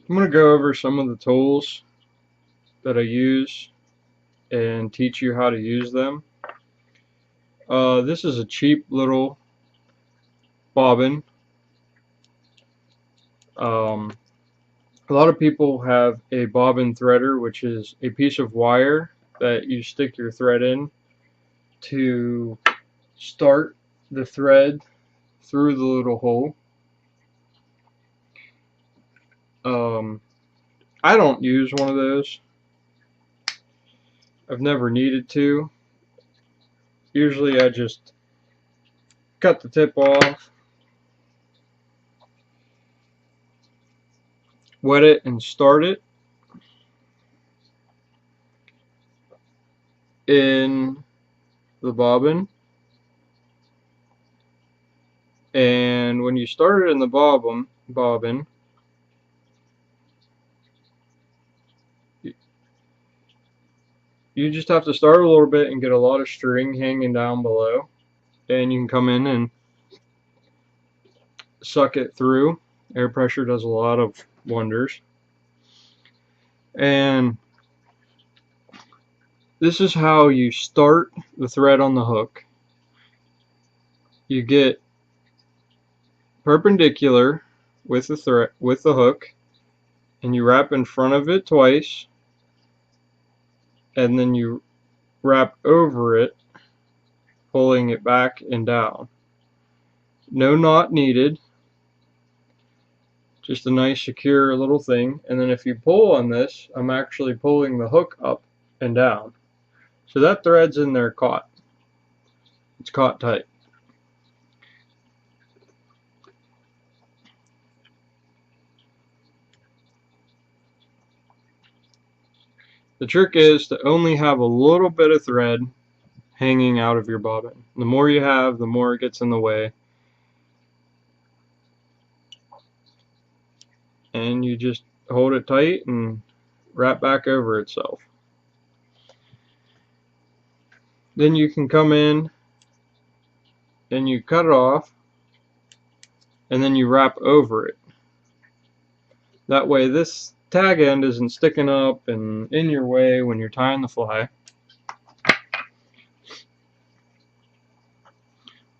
I'm going to go over some of the tools that I use and teach you how to use them. This is a cheap little bobbin. Um, a lot of people have a bobbin threader, which is a piece of wire that you stick your thread in to start the thread through the little hole. I don't use one of those. I've never needed to. Usually I just cut the tip off, wet it, and start it in the bobbin. And when you start it in the bobbin, you just have to start a little bit and get a lot of string hanging down below. And you can come in and suck it through. Air pressure does a lot of wonders. And this is how you start the thread on the hook. You get perpendicular with the hook, and you wrap in front of it twice, and then you wrap over it, pulling it back and down. No knot needed, just a nice secure little thing. And then if you pull on this, I'm actually pulling the hook up and down. So that thread's in there caught. It's caught tight. The trick is to only have a little bit of thread hanging out of your bobbin. The more you have, the more it gets in the way. And you just hold it tight and wrap back over itself. Then you can come in and you cut it off, and then you wrap over it. That way this tag end isn't sticking up and in your way when you're tying the fly.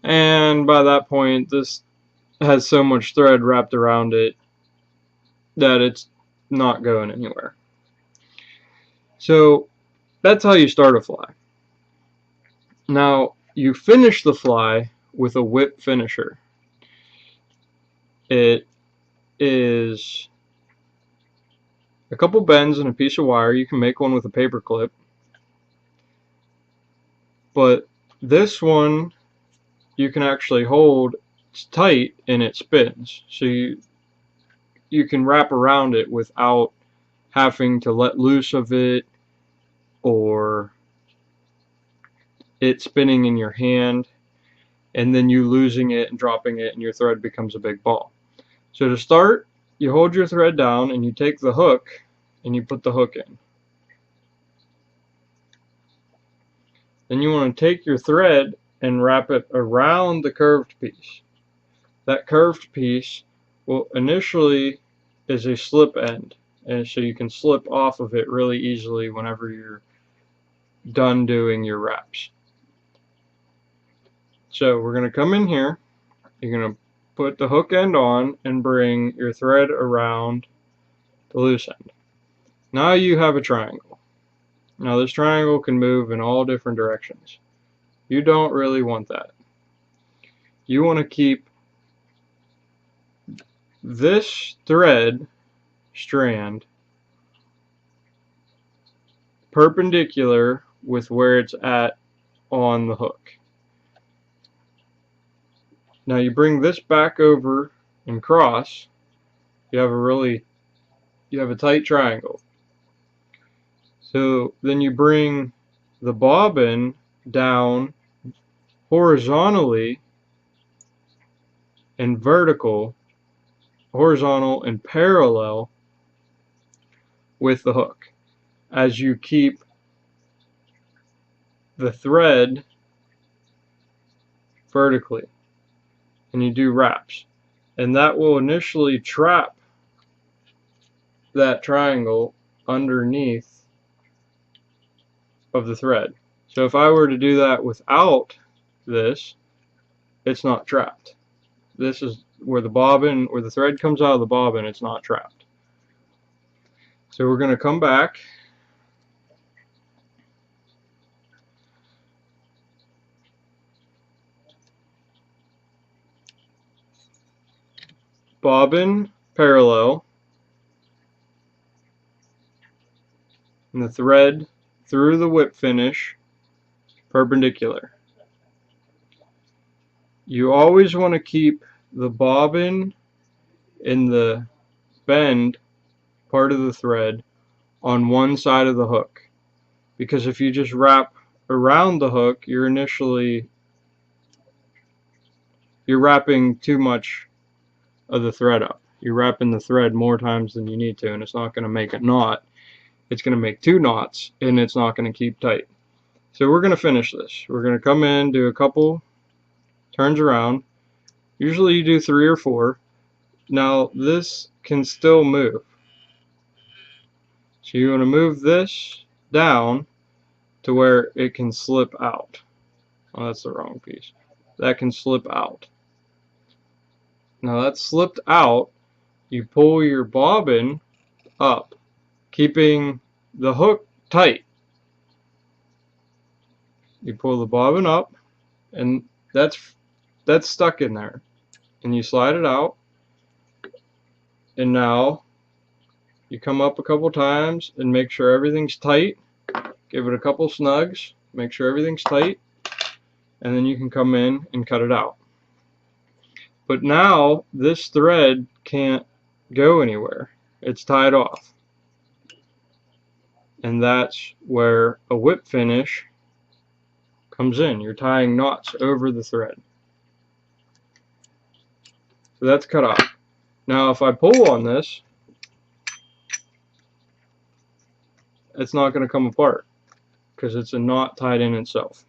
And by that point, this has so much thread wrapped around it that it's not going anywhere. So that's how you start a fly. Now you finish the fly with a whip finisher. It is a couple bends and a piece of wire. You can make one with a paper clip, but this one you can actually hold tight and it spins, so you can wrap around it without having to let loose of it or it spinning in your hand and then you losing it and dropping it and your thread becomes a big ball. So to start, you hold your thread down and you take the hook and you put the hook in. Then you want to take your thread and wrap it around the curved piece. That curved piece will initially is a slip end, and so you can slip off of it really easily whenever you're done doing your wraps. So we're going to come in here, you're going to put the hook end on and bring your thread around the loose end. Now you have a triangle. Now this triangle can move in all different directions. You don't really want that. You want to keep this thread strand perpendicular with where it's at on the hook. Now you bring this back over and cross, you have a tight triangle. So then you bring the bobbin down horizontally and horizontal and parallel with the hook as you keep the thread vertically, and you do wraps, and that will initially trap that triangle underneath of the thread. So if I were to do that without this, it's not trapped. This is where the bobbin, where the thread comes out of the bobbin, it's not trapped. So we're going to come back. Bobbin parallel, and the thread through the whip finish perpendicular. You always want to keep the bobbin in the bend part of the thread on one side of the hook, because if you just wrap around the hook, you're wrapping too much of the thread up. You're wrapping the thread more times than you need to, and it's not going to make a knot. It's going to make two knots, and it's not going to keep tight. So we're going to finish this. We're going to come in, do a couple turns around. Usually you do 3 or 4. Now this can still move. So you want to move this down to where it can slip out. Oh, that's the wrong piece. That can slip out. Now that's slipped out. You pull your bobbin up, keeping the hook tight. You pull the bobbin up, and that's stuck in there. And you slide it out, and now you come up a couple times and make sure everything's tight. Give it a couple snugs, make sure everything's tight, and then you can come in and cut it out. But now this thread can't go anywhere. It's tied off. And that's where a whip finish comes in. You're tying knots over the thread. So that's cut off. Now if I pull on this, it's not going to come apart because it's a knot tied in itself.